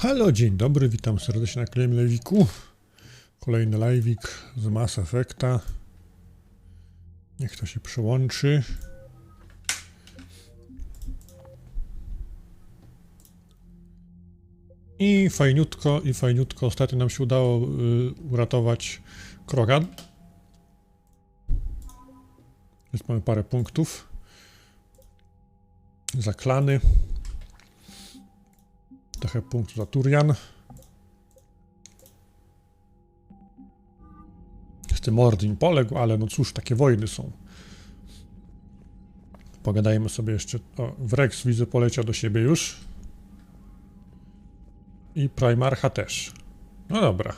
Halo, dzień dobry, witam serdecznie na kolejnym live'iku. Kolejny live'ik z Mass Effecta. Niech to się przyłączy. I fajniutko. Ostatnio nam się udało uratować Krogan. Więc mamy parę punktów. Za klany. Trochę punktów za Turian. Niestety Mordin poległ, ale no cóż, takie wojny są. Pogadajmy sobie jeszcze. O, Wrex widzę poleciał do siebie już. I Primarcha też. No dobra.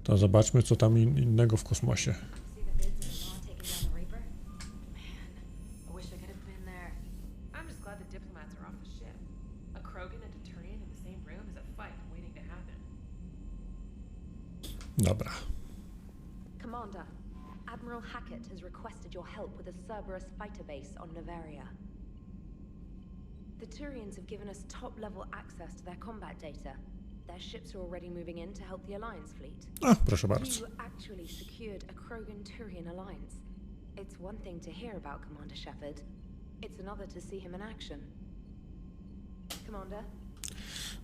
To zobaczmy, co tam innego w kosmosie. Dobra. Commander, Admiral Hackett has requested your help with a Cerberus fighter base on Novaria. The Turians have given us top-level access to their combat data. Their ships are already moving in to help the Alliance fleet. A, proszę bardzo. You actually secured a Krogan-Turian alliance. It's one thing to hear about Commander Shepard. It's another to see him in action. Commander?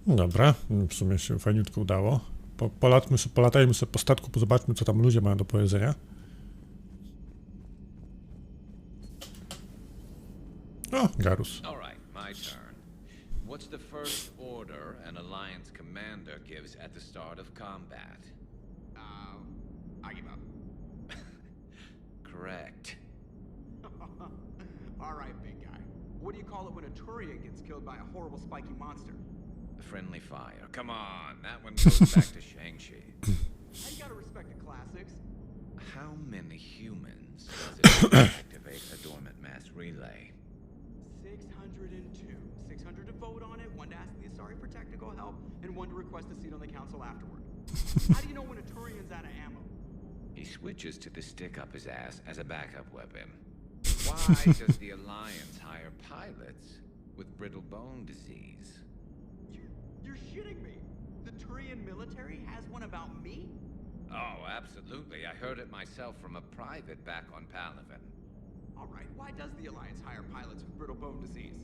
Dobra, w sumie się fajniutko udało. Polatajmy sobie po statku, zobaczmy, co tam ludzie mają do powiedzenia. O, Garus. All right, my turn. What's the first order an Alliance commander gives at the start of combat? I give up. Correct. All right, big guy. What do you call it when a Turian gets killed by a horrible spiky monster? Friendly fire. Come on, that one goes back to Shang-Chi. I gotta respect the classics. How many humans does it take to activate a dormant mass relay? 602. 600 to vote on it, one to ask the Asari for technical help, and one to request a seat on the council afterward. How do you know when a Turian's out of ammo? He switches to the stick up his ass as a backup weapon. Why does the Alliance hire pilots with brittle bone disease? You're shitting me. The Turian military has one about me? Oh, absolutely. I heard it myself from a private back on Palaven. All right, why does the Alliance hire pilots with brittle bone disease?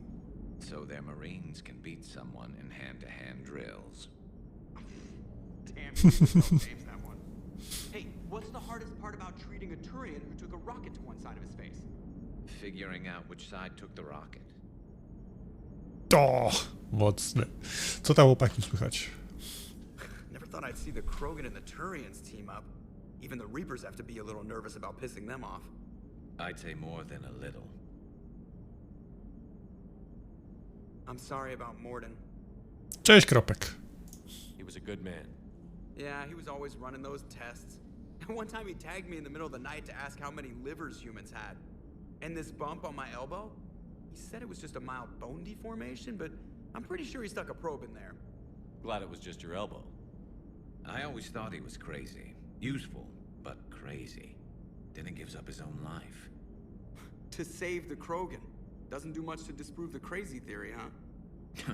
So their Marines can beat someone in hand-to-hand drills. Damn, you don't James that one. Hey, what's the hardest part about treating a Turian who took a rocket to one side of his face? Figuring out which side took the rocket. O, mocne. Co tam chłopaki słychać? Never thought I'd see the Krogan and the Turians team up. Even the Reapers have to be a little nervous about pissing them off. I'd say more than a little. I'm sorry about Morden. Cześć, Kropek. He was a good man. Yeah, he was always running those tests. And one time he tagged me in the middle of the night to ask how many livers humans had. And this bump on my elbow? He said it was just a mild bone deformation, but I'm pretty sure he stuck a probe in there. Glad it was just your elbow. I always thought he was crazy. Useful, but crazy. Then he gives up his own life. To save the Krogan. Doesn't do much to disprove the crazy theory, huh?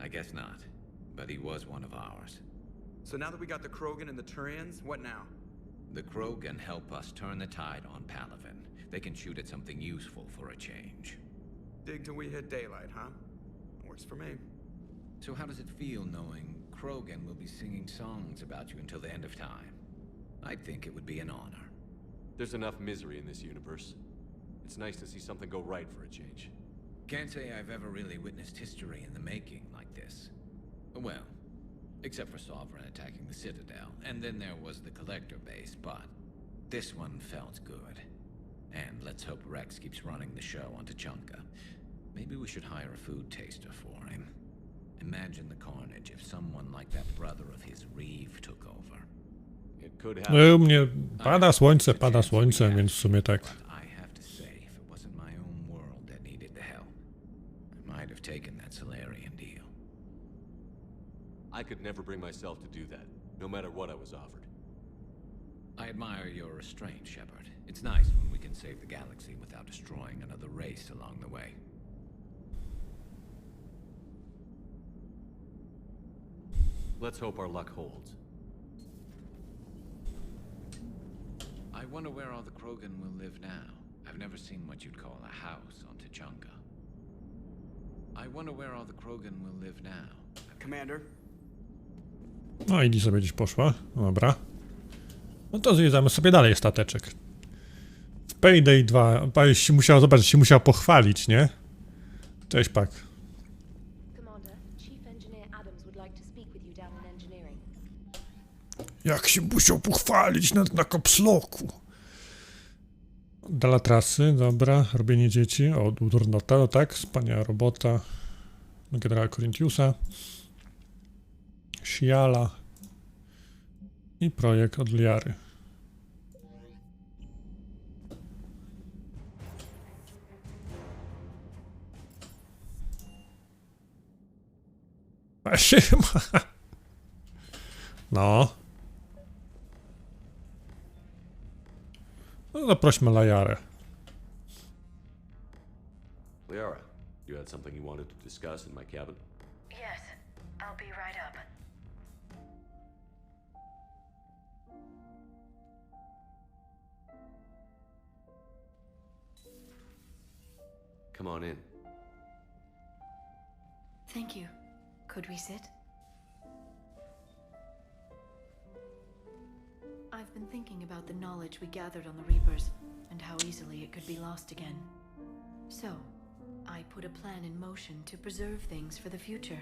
I guess not. But he was one of ours. So now that we got the Krogan and the Turians, what now? The Krogan help us turn the tide on Palaven. They can shoot at something useful for a change. Dig till we hit daylight, huh? Works for me. So how does it feel knowing Krogan will be singing songs about you until the end of time? I think it would be an honor. There's enough misery in this universe. It's nice to see something go right for a change. Can't say I've ever really witnessed history in the making like this. Well, except for Sovereign attacking the Citadel, and then there was the Collector base, but this one felt good. And let's hope Rex keeps running the show on Tuchanka. Maybe we should hire a food taster for him. Imagine the carnage if someone like that brother of his, Reeve, took over. It could No, happen. u mnie pada słońce, więc w sumie tak. I have to say, if it wasn't my own world that needed the help, I might have taken that Solarian deal. I could never bring myself to do that, no matter what I was offered. I admire your restraint, Shepard. It's nice when we can save the galaxy without destroying another race along the way. Let's hope our luck holds. I wonder where all the Krogan will live now. I've never seen what you'd call a house on Tachanka. I wonder where all the Krogan will live now. Commander, No i sobie gdzieś poszła. Dobra. No to zjeżdżamy sobie dalej stateczek. W Payday 2. Paweł się musiał, zobaczyć, się musiał pochwalić, nie? Cześć, Pak. Commander, Chief Engineer Adams would like to speak with you down in engineering. Jak się musiał pochwalić na kopsloku. Dala trasy, dobra. Robienie dzieci. O, Durnota, no tak. Wspaniała robota. Generała Corinthiusa. Shiala. I projekt od Liary. No. No zaprośmy Liarę. Liara, you had something you wanted to discuss in my cabin? Yes, I'll be right up. Come on in. Thank you. Could we sit? I've been thinking about the knowledge we gathered on the Reapers, and how easily it could be lost again. So, I put a plan in motion to preserve things for the future.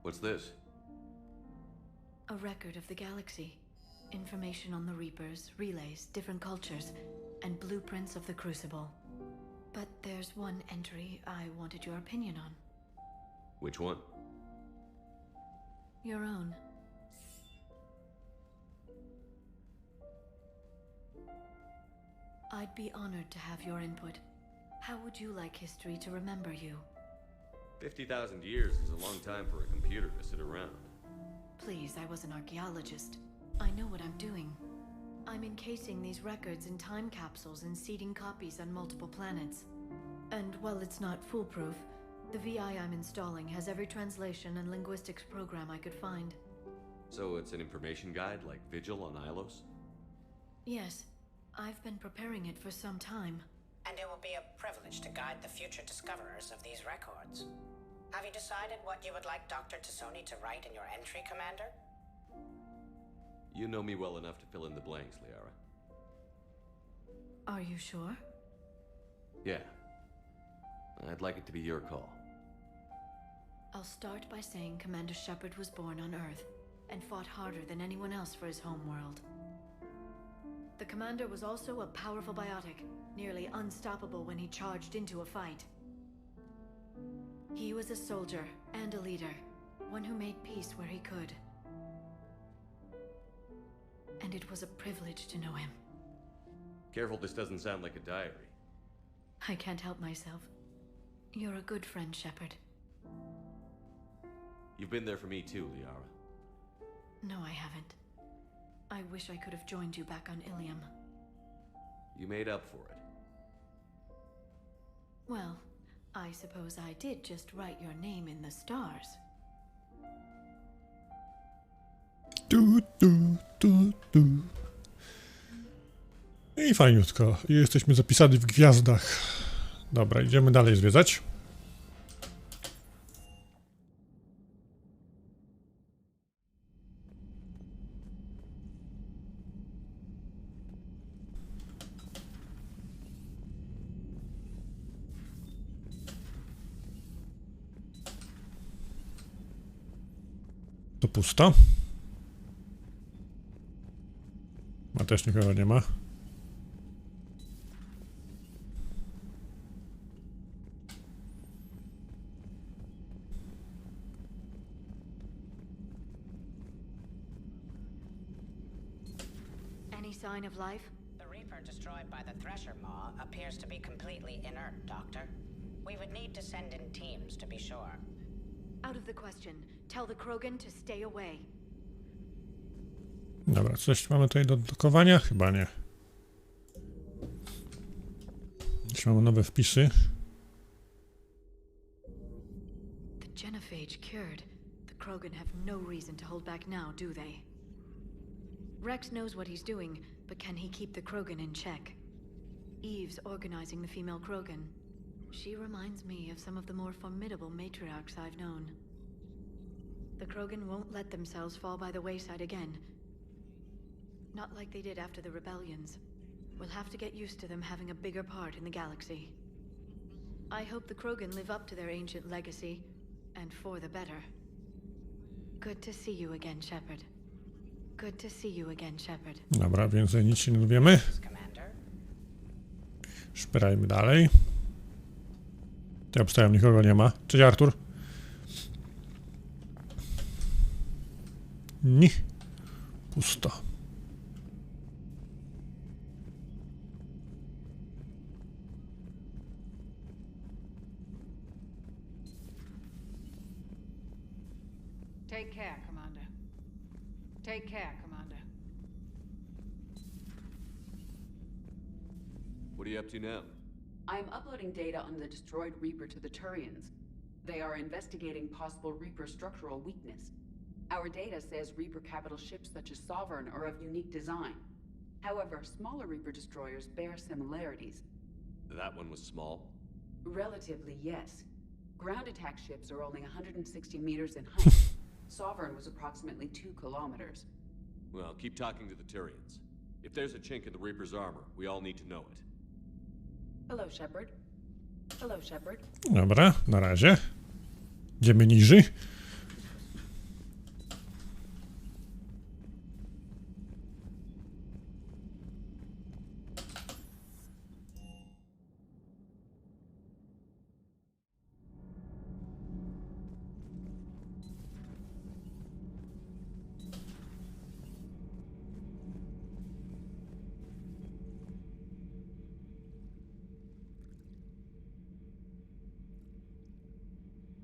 What's this? A record of the galaxy. Information on the Reapers, relays, different cultures, and blueprints of the Crucible. But there's one entry I wanted your opinion on. Which one? Your own. I'd be honored to have your input. How would you like history to remember you? 50,000 years is a long time for a computer to sit around. Please, I was an archaeologist. I know what I'm doing. I'm encasing these records in time capsules and seeding copies on multiple planets. And while it's not foolproof, the VI I'm installing has every translation and linguistics program I could find. So it's an information guide like Vigil on Ilos? Yes, I've been preparing it for some time. And it will be a privilege to guide the future discoverers of these records. Have you decided what you would like Dr. Tassoni to write in your entry, Commander? You know me well enough to fill in the blanks, Liara. Are you sure? Yeah. I'd like it to be your call. I'll start by saying Commander Shepard was born on Earth, and fought harder than anyone else for his homeworld. The Commander was also a powerful biotic, nearly unstoppable when he charged into a fight. He was a soldier and a leader, one who made peace where he could. And it was a privilege to know him. Careful, this doesn't sound like a diary. I can't help myself. You're a good friend, Shepard. You've been there for me too, Liara. No, I haven't. I wish I could have joined you back on Ilium. You made up for it. Well, I suppose I did just write your name in the stars. I fajniutko. I jesteśmy zapisani w gwiazdach. Dobra, idziemy dalej zwiedzać. To pusto. A też nikogo nie ma. Any sign of life? The Reaper destroyed by the Thresher Maw appears to be completely inert, Doctor. We would need to send in teams to be sure. Out of the question. Tell the Krogan to stay away. Dobra, coś mamy tutaj do odblokowania? Chyba nie. Jakieś mamy nowe wpisy. The genophage cured. The Krogan have no reason to hold back now, do they? Rex knows what he's doing, but can he keep the Krogan in check? Eve's organizing the female Krogan. She reminds me of some of the more formidable matriarchs I've known. The Krogan won't let themselves fall by the wayside again. Not like they did after the rebellions. We'll have to get used to them having a bigger part in the galaxy. I hope the Krogan live up to their ancient legacy, and for the better. Good to see you again, Shepard. Good to see you again, Shepard. Dobra, więcej nic się nie dowiemy. Commander. Szperajmy dalej. Ja obstawiam, nikogo nie ma. Cześć, Artur. Nie. Pusto. Take care, Commander. Take care, Commander. What are you up to now? I am uploading data on the destroyed Reaper to the Turians. They are investigating possible Reaper structural weakness. Our data says Reaper capital ships such as Sovereign are of unique design. However, smaller Reaper destroyers bear similarities. That one was small? Relatively, yes. Ground attack ships are only 160 meters in height. Sovereign was approximately 2 kilometers. Well, keep talking to the Tyrians. If there's a chink in the Reaper's armor, we all need to know it. Hello, Shepard. Hello, Shepard. Dobra, na razie. Idziemy niżej.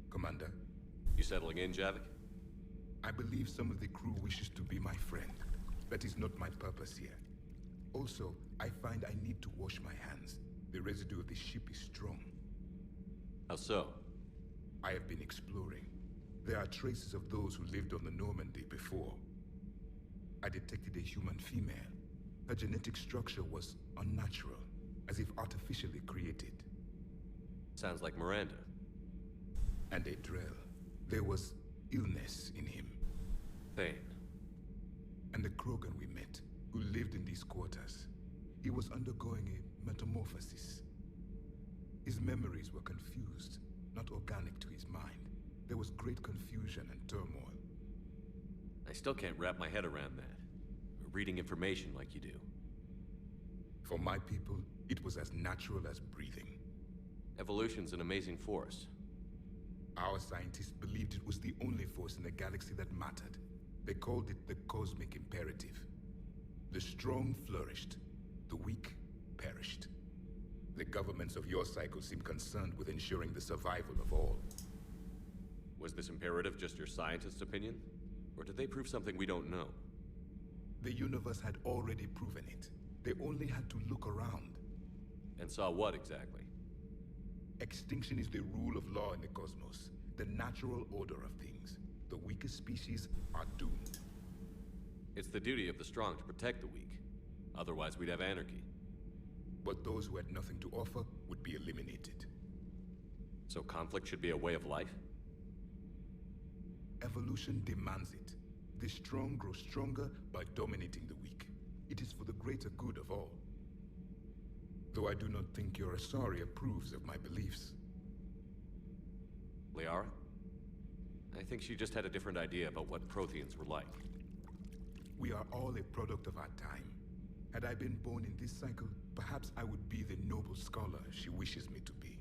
Commander, You settling in, Javik? I believe some of the crew wishes to be my friend. That is not my purpose here. Also, I find I need to wash my hands. The residue of the ship is strong. How so? I have been exploring. There are traces of those who lived on the Normandy before. I detected a human female. Her genetic structure was unnatural, as if artificially created. Sounds like Miranda. And a Drell. There was illness in him. Thane. And the Krogan we met, who lived in these quarters. He was undergoing a metamorphosis. His memories were confused, not organic to his mind. There was great confusion and turmoil. I still can't wrap my head around that. Reading information like you do. For my people, it was as natural as breathing. Evolution's an amazing force. Our scientists believed it was the only force in the galaxy that mattered. They called it the cosmic imperative. The strong flourished, the weak perished. The governments of your cycle seem concerned with ensuring the survival of all. Was this imperative just your scientist's opinion? Or did they prove something we don't know? The universe had already proven it. They only had to look around. And saw what exactly? Extinction is the rule of law in the cosmos, the natural order of things. The weakest species are doomed. It's the duty of the strong to protect the weak. Otherwise, we'd have anarchy. But those who had nothing to offer would be eliminated. So conflict should be a way of life? Evolution demands it. The strong grow stronger by dominating the weak. It is for the greater good of all. Though I do not think your Asari approves of my beliefs. Liara? I think she just had a different idea about what Protheans were like. We are all a product of our time. Had I been born in this cycle, perhaps I would be the noble scholar she wishes me to be.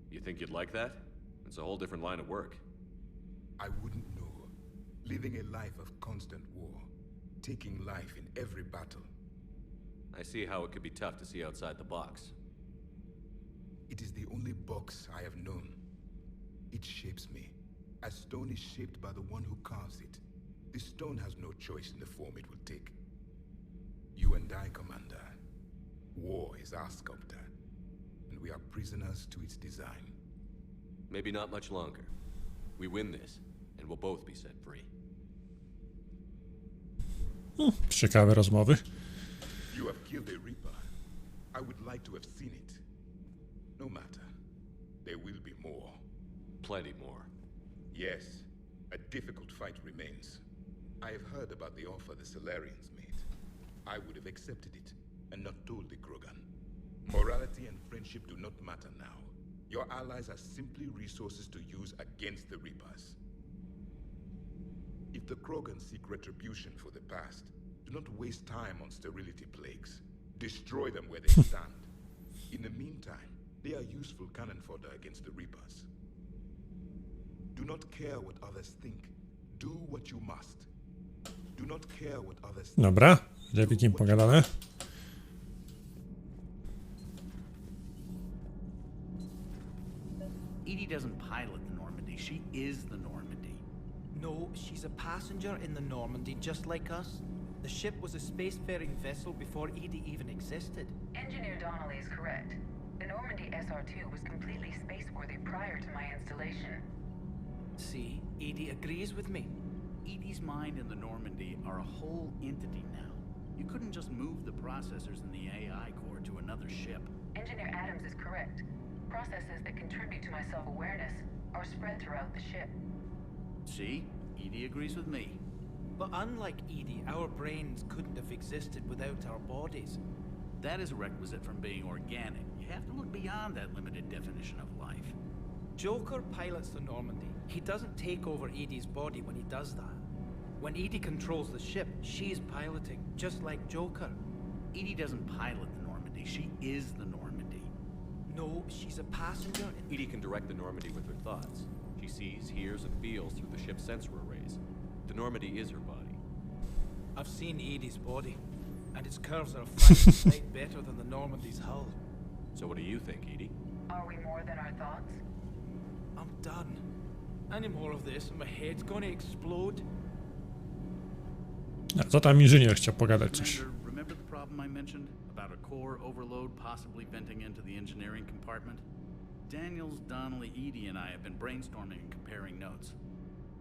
You think you'd like that? It's a whole different line of work. I wouldn't know. Living a life of constant war. Taking life in every battle. I see how it could be tough to see outside the box. It is the only box I have known. It shapes me, as stone is shaped by the one who carves it. The stone has no choice in the form it will take. You and I, Commander. War is our sculptor. And and we are prisoners to its design. Maybe not much longer. We win this, and we'll both be set free. Ciekawe rozmowy. You have killed a Reaper. I would like to have seen it. No matter. There will be more. Plenty more. Yes, a difficult fight remains. I have heard about the offer the Solarians made. I would have accepted it, and not told the Krogan. Morality and friendship do not matter now. Your allies are simply resources to use against the Reapers. If the Krogan seek retribution for the past, do not waste time on sterility plagues. Destroy them where they stand. In the meantime, they are useful cannon fodder against the Reapers. Do not care what others think. Do what you must. Do not care what others think. Dobra, z Epikiem pogadane. Edie doesn't pilot the Normandy, she is the Normandy. No, she's a passenger in the Normandy, just like us. The ship was a spacefaring vessel before Edie even existed. Engineer Donnelly is correct. The Normandy SR-2 was completely spaceworthy prior to my installation. See, Edie agrees with me. Edie's mind and the Normandy are a whole entity now. You couldn't just move the processors in the AI core to another ship. Engineer Adams is correct. Processes that contribute to my self-awareness are spread throughout the ship. See? Edie agrees with me. But unlike Edie, our brains couldn't have existed without our bodies. That is a requisite from being organic. You have to look beyond that limited definition of life. Joker pilots the Normandy. He doesn't take over Edie's body when he does that. When Edie controls the ship, she's piloting, just like Joker. Edie doesn't pilot the Normandy, she is the Normandy. No, she's a passenger in... Edie can direct the Normandy with her thoughts. She sees, hears, and feels through the ship's sensor arrays. The Normandy is her body. I've seen Edie's body, and its curves are a sight better than the Normandy's hull. So what do you think, Edie? Are we more than our thoughts? I'm done. Any more of this and my head's gonna explode. A co tam inżynier chciał pogadać coś? Remember the problem I mentioned? About a core overload possibly venting into the engineering compartment? Daniels, Donnelly, Edie, and I have been brainstorming and comparing notes.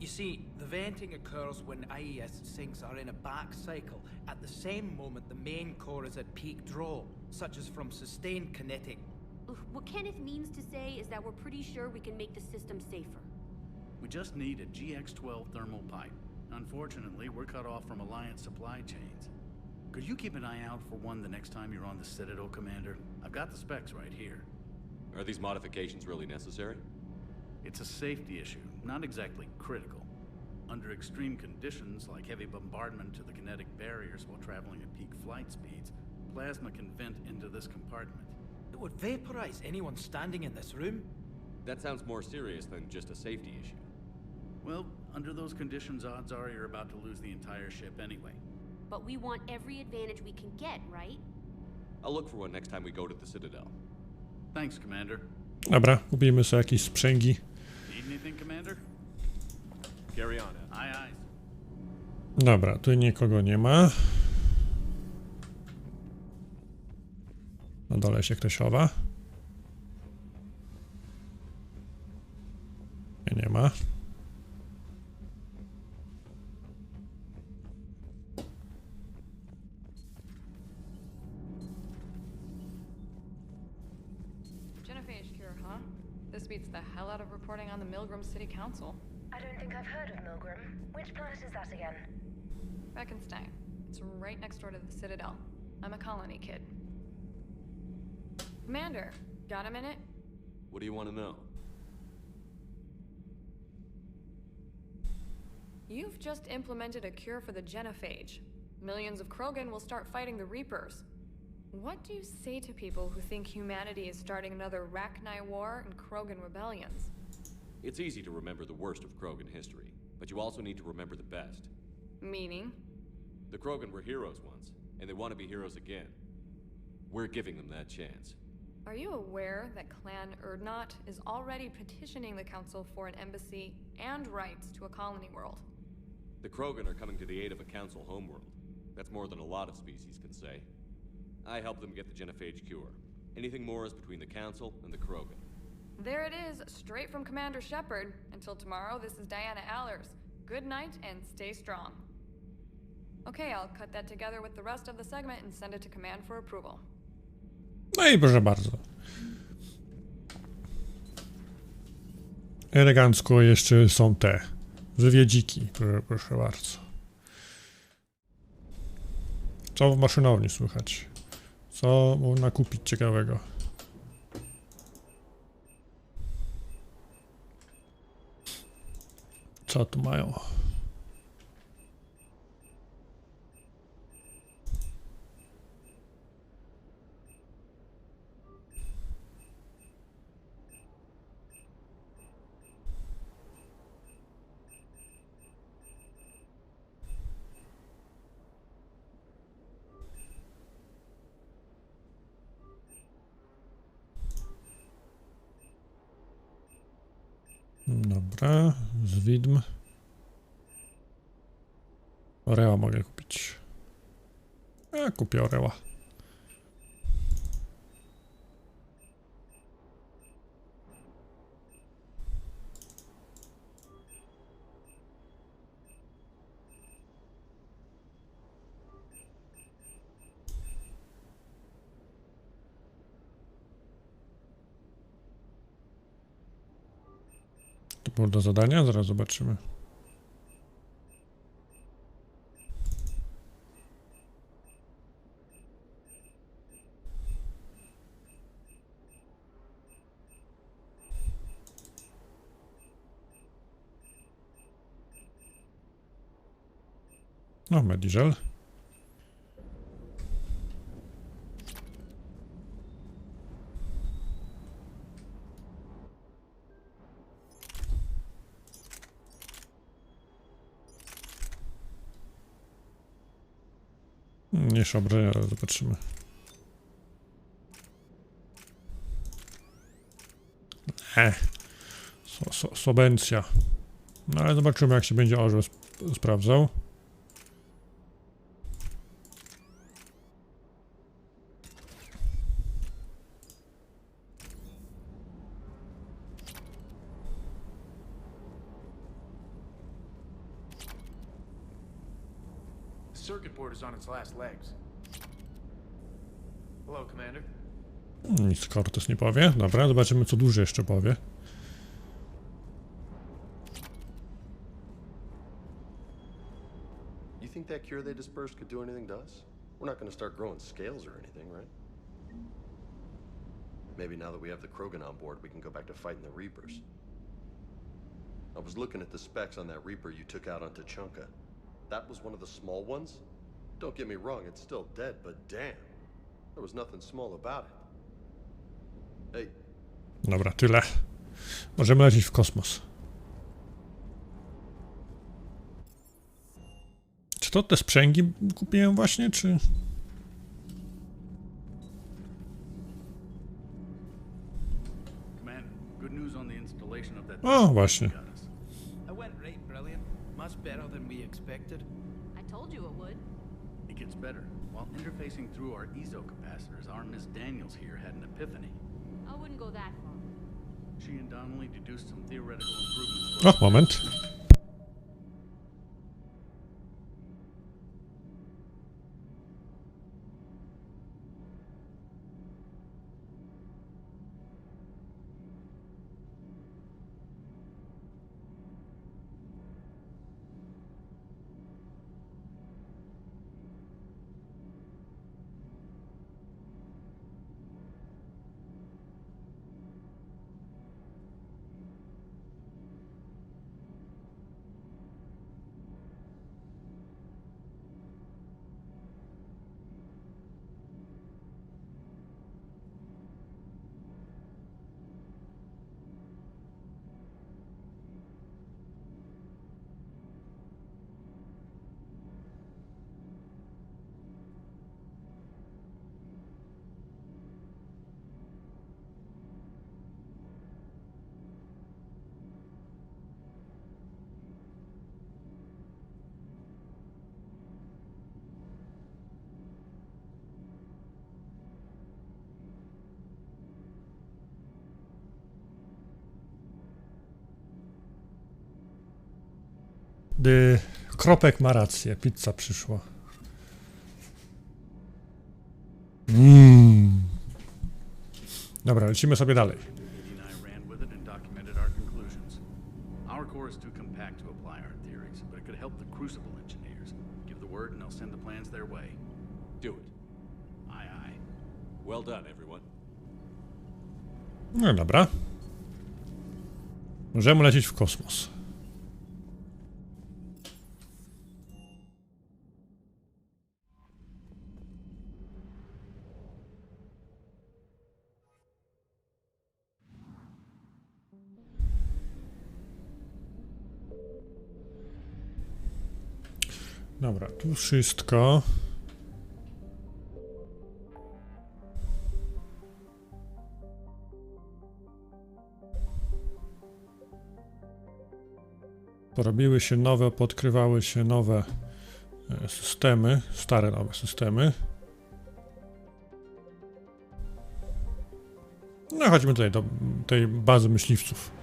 You see, the venting occurs when IES sinks are in a back cycle. At the same moment, the main core is at peak draw, such as from sustained kinetic. What Kenneth means to say is that we're pretty sure we can make the system safer. We just need a GX-12 thermal pipe. Unfortunately, we're cut off from Alliance supply chains. Could you keep an eye out for one the next time you're on the Citadel, Commander? I've got the specs right here. Are these modifications really necessary? It's a safety issue, not exactly critical. Under extreme conditions, like heavy bombardment to the kinetic barriers while traveling at peak flight speeds, plasma can vent into this compartment. It would vaporize anyone standing in this room. That sounds more serious than just a safety issue. Well, under those conditions, odds are you're about to lose the entire ship anyway. But we want every advantage we can get, right? I'll look for one next time we go to the Citadel. Thanks, Commander. Dobra, kupimy sobie jakieś sprzęgi. Need anything, Commander? Carry on. Aye, aye. Dobra, tu nikogo nie ma. Na dole się ktoś chowa. Nie ma. Genophage cure, huh? This beats the hell out of reporting on the Milgram City Council. I don't think I've heard of Milgram. Which planet is that again? Beckenstein. It's right next door to the Citadel. I'm a colony kid. Commander, got a minute? What do you want to know? You've just implemented a cure for the genophage. Millions of Krogan will start fighting the Reapers. What do you say to people who think humanity is starting another Rachni War and Krogan rebellions? It's easy to remember the worst of Krogan history, but you also need to remember the best. Meaning? The Krogan were heroes once, and they want to be heroes again. We're giving them that chance. Are you aware that Clan Urdnot is already petitioning the Council for an embassy and rights to a colony world? The Krogan are coming to the aid of a Council homeworld. That's more than a lot of species can say. I helped them get the genophage cure. Anything more is between the Council and the Krogan. There it is, straight from Commander Shepard. Until tomorrow, this is Diana Allers. Good night and stay strong. Okay, I'll cut that together with the rest of the segment and send it to command for approval. No i proszę bardzo. Elegancko jeszcze są te wywiedziki, proszę bardzo. Co w maszynowni słychać? Co można kupić ciekawego? Co tu mają? Dobra, z widm. Oreła mogę kupić. Kupię oreła. To było do zadania? Zaraz zobaczymy. No, Mediżel. Mniejsze obrażenia, ale zobaczymy. Sobencja. No ale zobaczymy, jak się będzie orzeł sprawdzał. Circuit board is on its last legs. Hello, Commander. Nic Cortez nie powie. Dobra, zobaczymy, co duży jeszcze powie. You think that cure they dispersed could do anything to us? We're not going to start growing scales or anything, right? Maybe now that we have the Krogan on board, we can go back to fighting the Reapers. I was looking at the specs on that Reaper you took out on Tuchanka. That was one of the small ones? Don't get me wrong, it's still dead, but damn. There was nothing small about it. Hey. Dobra, tyle. Możemy lecieć w kosmos. Czy to te sprzęgi kupiłem właśnie, czy... O, właśnie. I went right brilliant. Much better than we expected. I told you it would. It gets better. While interfacing through our ezo capacitors, our Miss Daniels here had an epiphany. I wouldn't go that far. She and Donnelly deduced some theoretical improvements. O, moment. Kropek ma rację, pizza przyszła. Dobra, lecimy sobie dalej. Our core is too compact to apply our theories, but it could help the Crucible engineers. Give the word and they'll send the plans their way. Do it. Aye, aye. Well done, everyone. No dobra. Możemy lecieć w kosmos. Dobra, tu wszystko. Porobiły się nowe, podkrywały się nowe systemy, stare nowe systemy. No chodźmy tutaj do tej bazy myśliwców.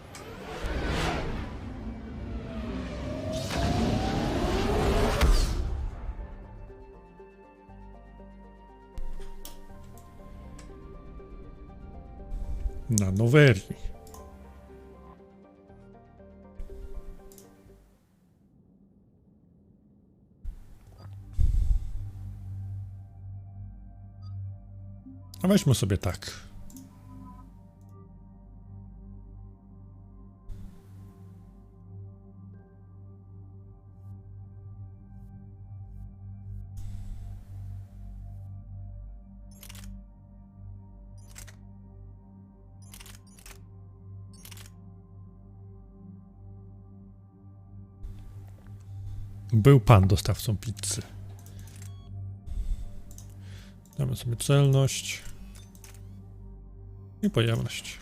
Na Nowerii. A weźmy sobie tak. Był pan dostawcą pizzy. Damy sobie celność i pojemność.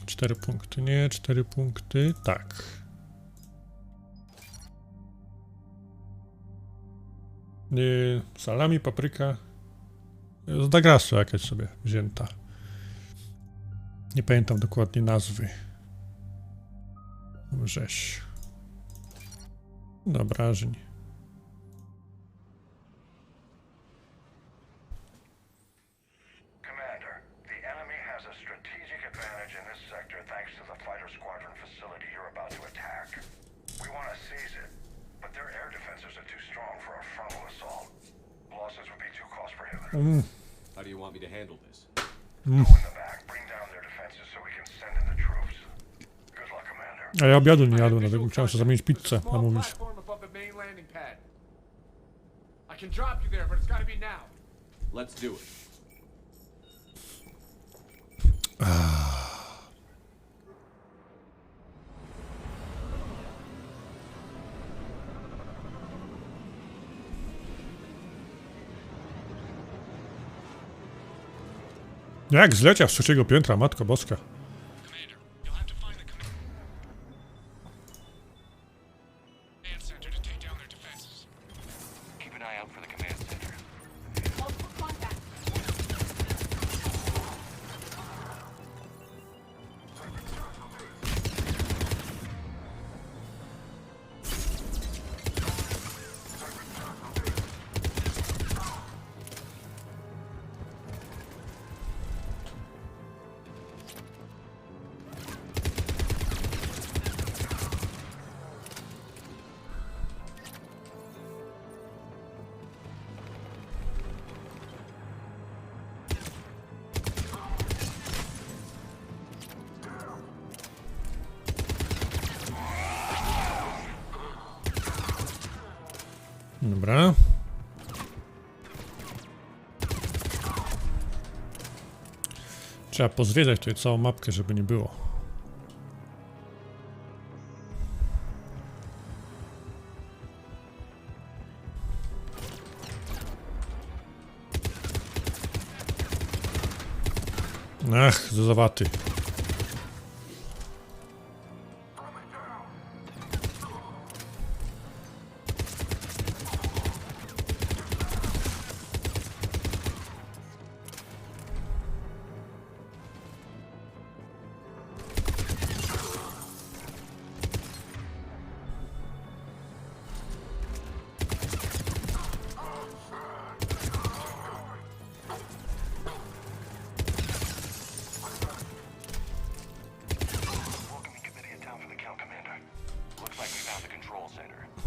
4 punkty, nie, 4 punkty, tak. Salami, papryka. Z Dagrasu jakaś sobie wzięta. Nie pamiętam dokładnie nazwy. Rzeź. Obrażeń. Commander, the enemy has a strategic advantage in this sector thanks to the fighter squadron facility you're about to attack. We want to seize it, but their air defenses are too strong for a frontal assault. Losses would be too cost prohibitive. How do you want me to handle this? Go in the back, bring down their defenses so we can send in the troops. Good luck, Commander. A ja obiadu nie jadłem, dlatego musiałem sobie zamienić pizzę, namówić. I can drop you there, but it's gotta be now. Let's do it. Jak zleciał z trzeciego piętra, matko boska. Dobra. Trzeba pozwiedzać tutaj całą mapkę, żeby nie było. Ach, zawaty.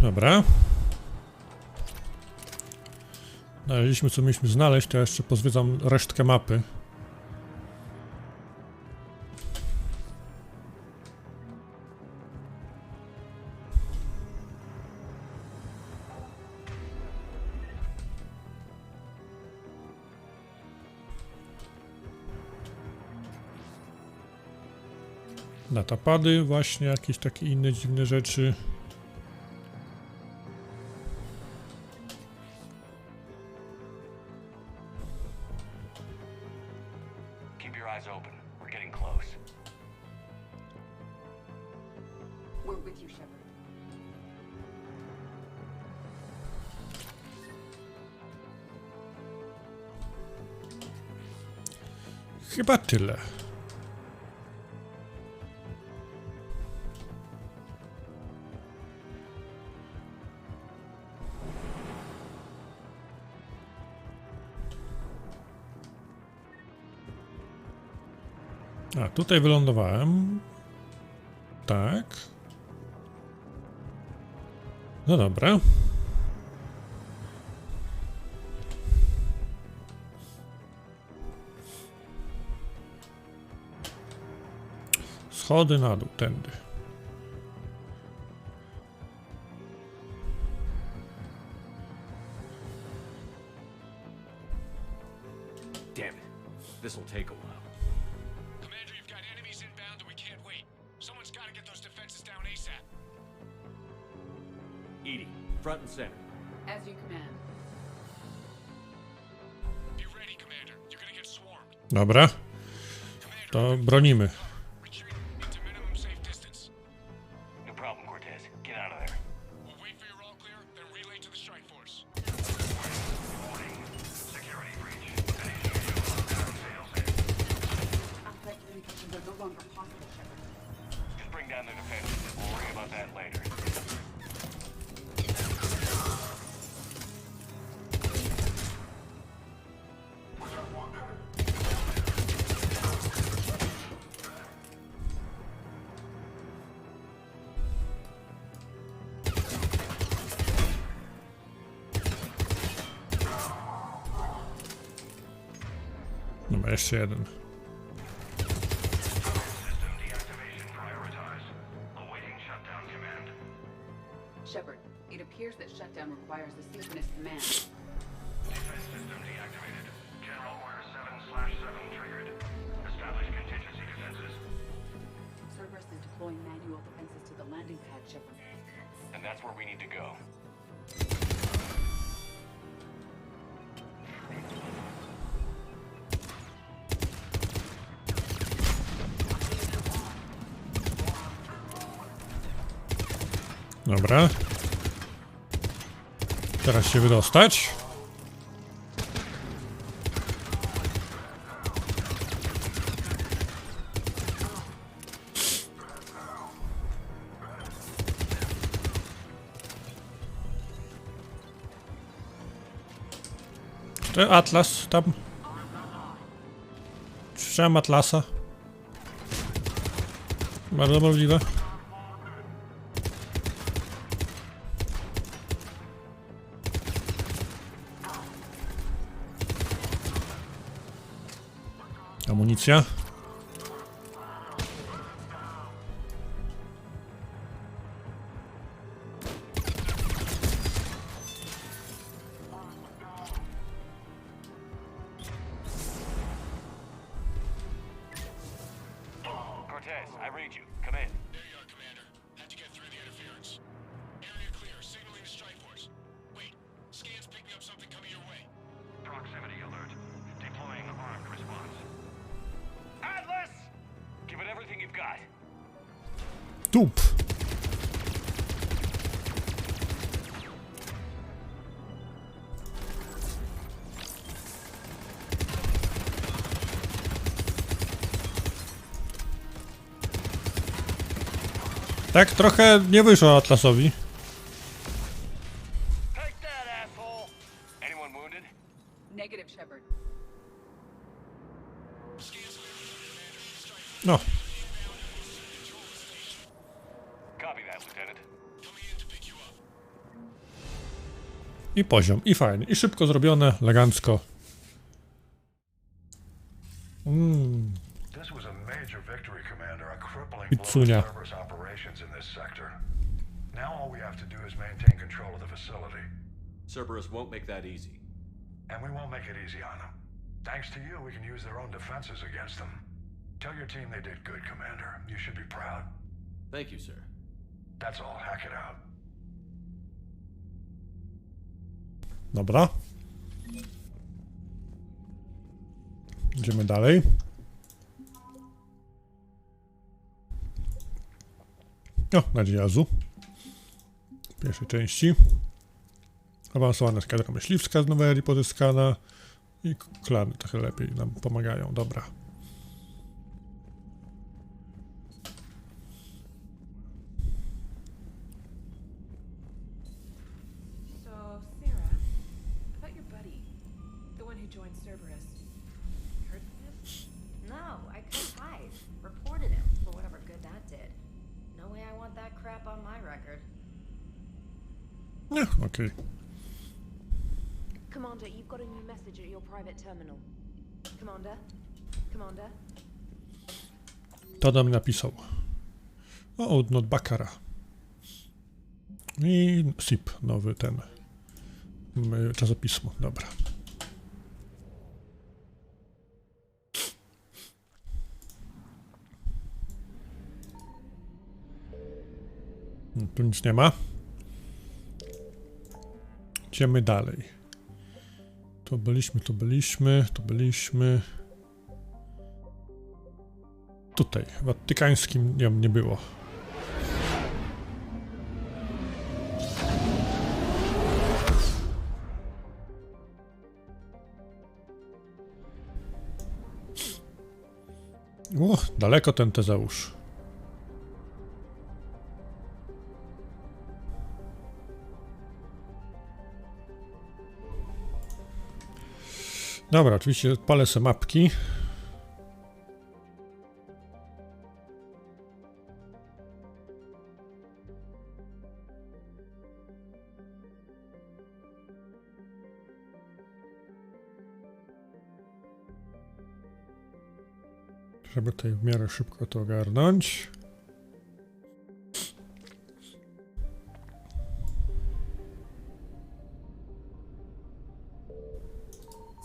Dobra. Znaleźliśmy, co mieliśmy znaleźć, to ja jeszcze pozwiedzam resztkę mapy. Datapady, właśnie jakieś takie inne dziwne rzeczy. Keep your eyes open. We're getting close. We're with you, Shepard. Chyba tyle. A, tutaj wylądowałem. Tak. No dobra. Schody na dół, tędy. Damn it. This'll take a while. Commander, you've got enemies inbound and we can't wait. Someone's got to get those defenses down ASAP. Edie, front and center. As you command. Be ready, Commander. You're gonna get swarmed. Dobra. To bronimy. Retreat into minimum safe distance. No problem, Cortez. Get out of there. We'll wait for your all clear, then relay to the strike force. Security breach. Aspect communications are no longer possible, Shepard. Just bring down their defenses. We'll worry about that later. Dobra, jeszcze jeden. Shepard, it appears that shutdown requires a synchronous command. Defense system deactivated. General Order 7/7 triggered. Establish contingency defenses. Cerberus is deploying manual defenses to the landing pad, Shepard. And that's where we need to go. Dobra. Teraz się wydostać. To Atlas tam. Słyszałem Atlasa. Bardzo możliwe. Amunicja. Cortez, I read you. Come in. There you are, Commander. Had to get through the interference. Area clear. Signaling the strike force. Wait. Scans picking up something coming your way. Proximity alert. Deploying armed response. Atlas! Give it everything you've got. Tup. Tak trochę nie wyszło Atlasowi. Take that, asshole! Anyone wounded? Negative, Shepard. No. Copy that, Lieutenant. Coming in to pick you up. I poziom, i fajnie, i szybko zrobione, elegancko. This was a major victory, Commander. A crippling blow Pitsunia. to Cerberus operations in this sector. Now all we have to do is maintain control of the facility. Cerberus won't make that easy. And we won't make it easy on them. Thanks to you, we can use their own defenses against them. Tell your team they did good, Commander. You should be proud. Thank you, sir. That's all. Hack it out. Dobra. Idziemy dalej. O, nadzieja Azu. W pierwszej części. Awansowana eskadra myśliwska z noweli pozyskana. I klany trochę lepiej nam pomagają. Dobra. So, Sarah, about your buddy, the one who joined Cerberus. Heard from him? No, I couldn't hide. Reported him for whatever good that did. No way I want that crap on my record. Nie, okej. Commander, you've got a new message at your private terminal. Commander? Commander? To nam napisał. O, od Bakara. I SIP, nowy ten. Czasopismo, dobra. Tu nic nie ma. Idziemy dalej. Tu byliśmy. Tutaj, w watykańskim nie było. O, daleko ten Tezeusz. Dobra, oczywiście odpalę sobie mapki. Żeby tutaj w miarę szybko to ogarnąć.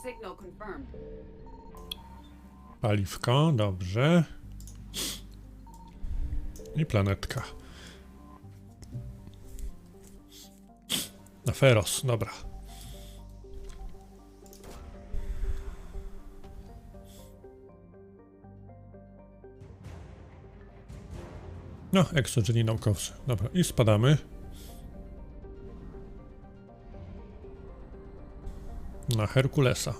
Signal confirmed. Paliwko, dobrze. I planetka. Na Feros, dobra. No, eksogenii naukowcy. Dobra, i spadamy. Na Herkulesa.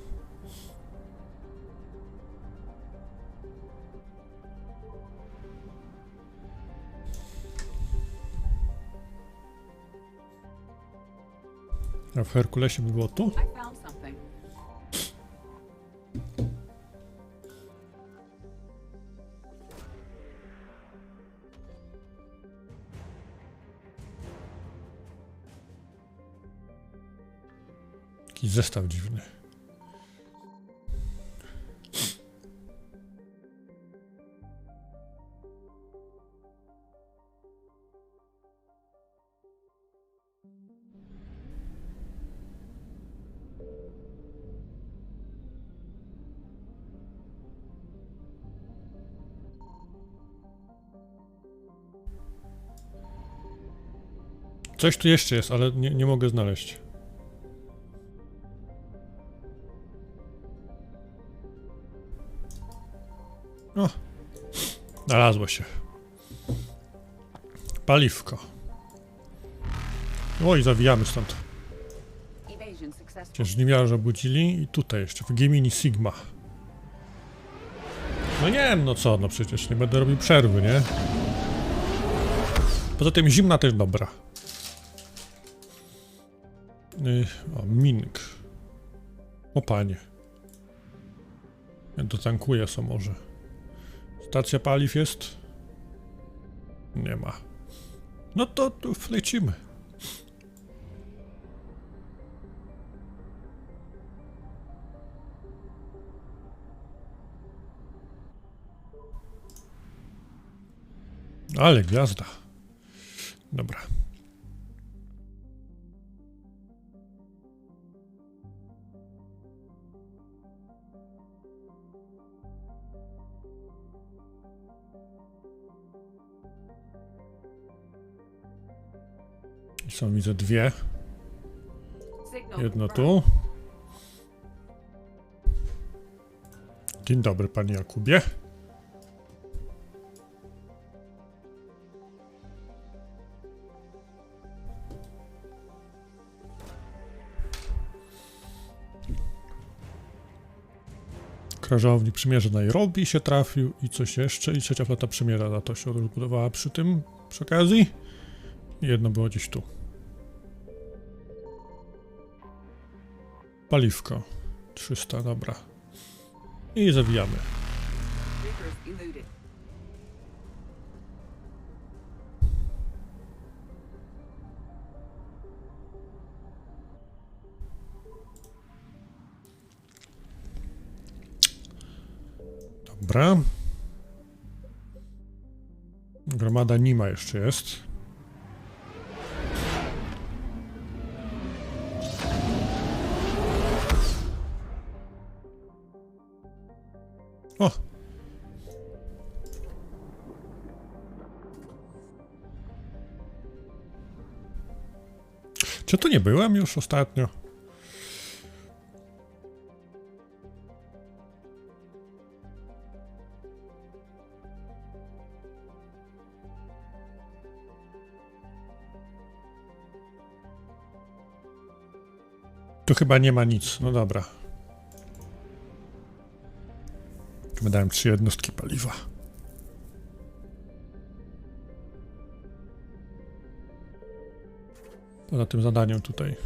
A w Herkulesie by było tu? I found something. Jakiś zestaw dziwny. Coś tu jeszcze jest, ale nie mogę znaleźć. O, znalazło się. Paliwko. Oj, zawijamy stąd. Evasion successful. Przecież żniwiarze obudzili i tutaj jeszcze w Gemini Sigma. No nie wiem, no co, no przecież nie będę robił przerwy, nie? Poza tym zimna też dobra. O, Ming. O panie. Ja dotankuję co może. Stacja paliw jest? Nie ma. No to tu lecimy. Ale gwiazda. Dobra. I są, widzę, dwie. Jedno tu. Dzień dobry, panie Jakubie. Krążownik przymierza Nairobi się trafił i coś jeszcze. I trzecia flota przymierza na to się rozbudowała przy okazji. I jedno było gdzieś tu. Paliwko. 300, dobra. I zawijamy. Dobra. Gromada Nima jeszcze jest. O! Czy tu nie byłem już ostatnio? Tu chyba nie ma nic. No dobra. Wydałem 3 jednostki paliwa. Poza tym zadaniem tutaj.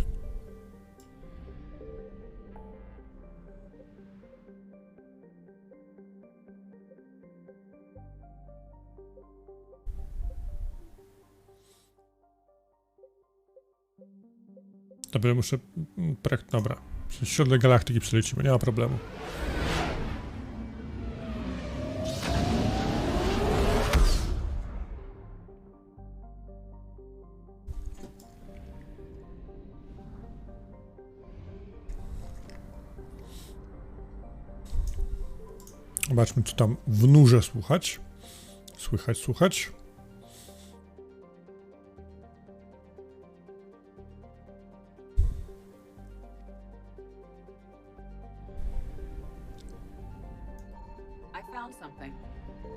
Dobra, muszę... Dobra. Przez środek galaktyki przelecimy, nie ma problemu. Zobaczmy, co tam w nurze słuchać. Słychać.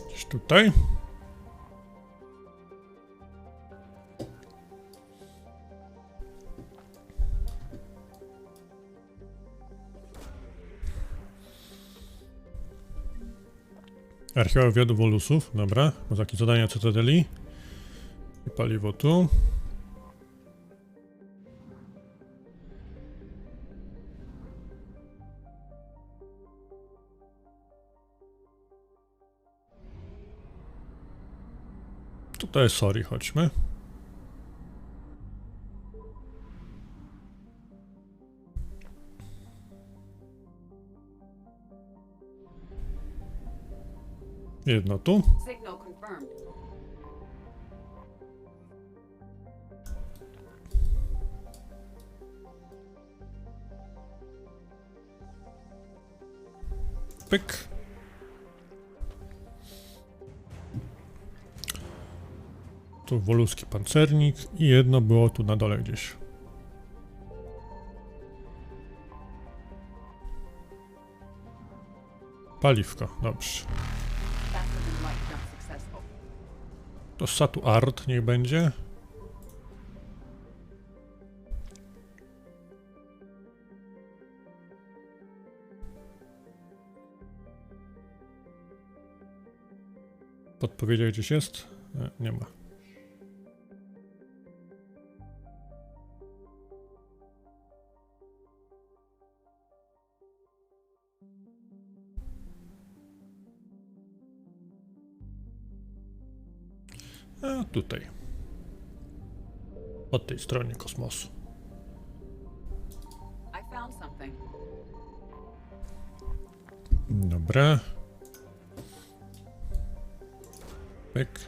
Gdzieś tutaj. Archeolog wywiadu Wolusów, dobra. Bo takie zadania Cytadeli. I paliwo tu. Tutaj sorry, chodźmy. Jedno tu. Pyk. Tu woluski pancernik i jedno było tu na dole gdzieś. Paliwko, dobrze. To Satu Art niech będzie. Podpowiedział gdzieś jest? Nie ma. A tutaj. Po tej stronie kosmosu. Dobra. Pyk.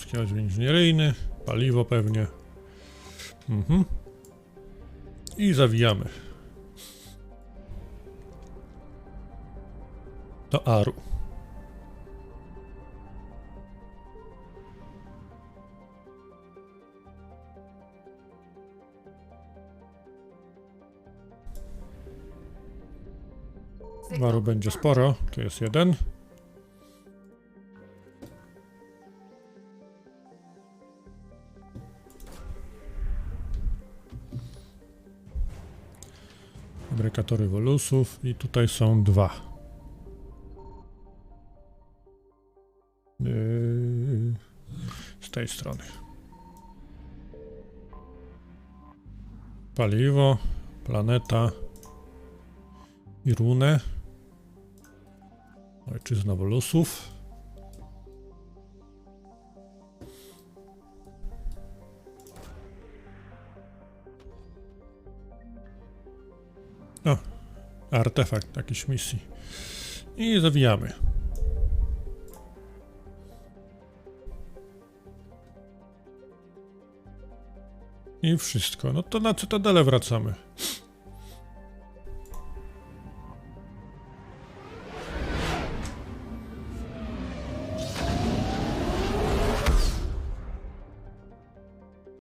Rozkład inżynieryjny, paliwo pewnie. I zawijamy. Do Aru. Waru będzie sporo, tu jest jeden. Fabrykatory wolusów i tutaj są dwa. Z tej strony. Paliwo, planeta i runę. Ojczyzna wolusów. O, artefakt jakiejś misji. I zawijamy. I wszystko. No to na Cytadelę wracamy.